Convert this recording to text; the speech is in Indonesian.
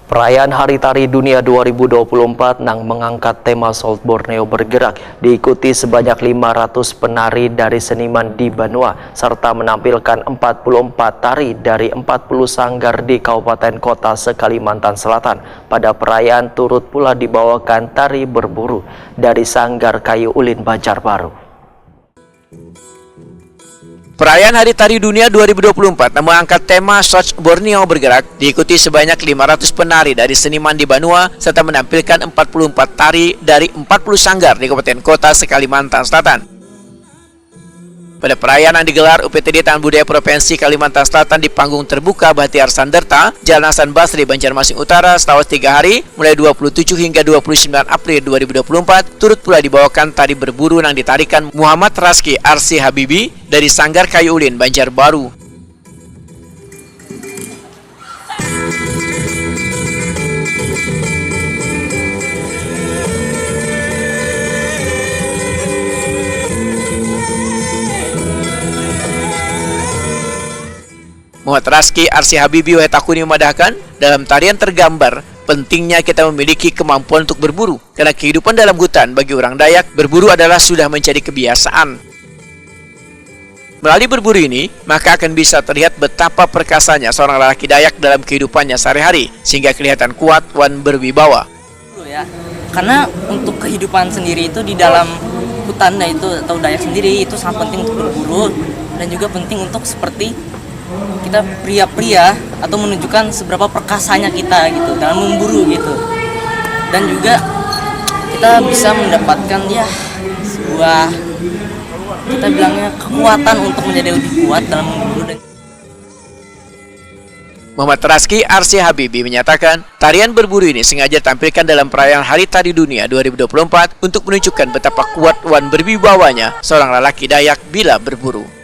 Perayaan Hari Tari Dunia 2024 yang mengangkat tema South Borneo bergerak diikuti sebanyak 500 penari dari seniman di Banua serta menampilkan 44 tari dari 40 sanggar di kabupaten kota se-Kalimantan Selatan. Pada perayaan turut pula dibawakan tari berburu dari Sanggar Kayu Ulin Banjarbaru. Perayaan Hari Tari Dunia 2024 yang mengangkat tema South Borneo bergerak diikuti sebanyak 500 penari dari seniman di Banua serta menampilkan 44 tari dari 40 sanggar di kabupaten kota se-Kalimantan Selatan. Pada perayaan yang digelar UPTD Taman Budaya Provinsi Kalimantan Selatan di panggung terbuka Bahtiar Sanderta, Jalan Hasan Basri, Banjarmasin Utara selama 3 hari, mulai 27 hingga 29 April 2024, turut pula dibawakan tari berburu yang ditarikan Muhammad Raski Arsi Habibi dari Sanggar Kayu Ulin Banjarbaru. Muhammad Raski Arsi Habibi Wahetakuni memadahkan, dalam tarian tergambar pentingnya kita memiliki kemampuan untuk berburu, karena kehidupan dalam hutan bagi orang Dayak, berburu adalah sudah menjadi kebiasaan. Melalui berburu ini, maka akan bisa terlihat betapa perkasanya seorang lelaki Dayak dalam kehidupannya sehari-hari, sehingga kelihatan kuat dan berwibawa. Ya, karena untuk kehidupan sendiri itu di dalam hutan itu atau Dayak sendiri itu sangat penting untuk berburu, dan juga penting untuk seperti kita pria-pria atau menunjukkan seberapa perkasanya kita gitu dalam memburu gitu, dan juga kita bisa mendapatkan ya sebuah kita bilangnya kekuatan untuk menjadi lebih kuat dalam memburu. Muhammad Raski Arsi Habibi menyatakan tarian berburu ini sengaja tampilkan dalam perayaan Hari Tari Dunia 2024 untuk menunjukkan betapa kuat dan berwibawanya seorang lelaki Dayak bila berburu.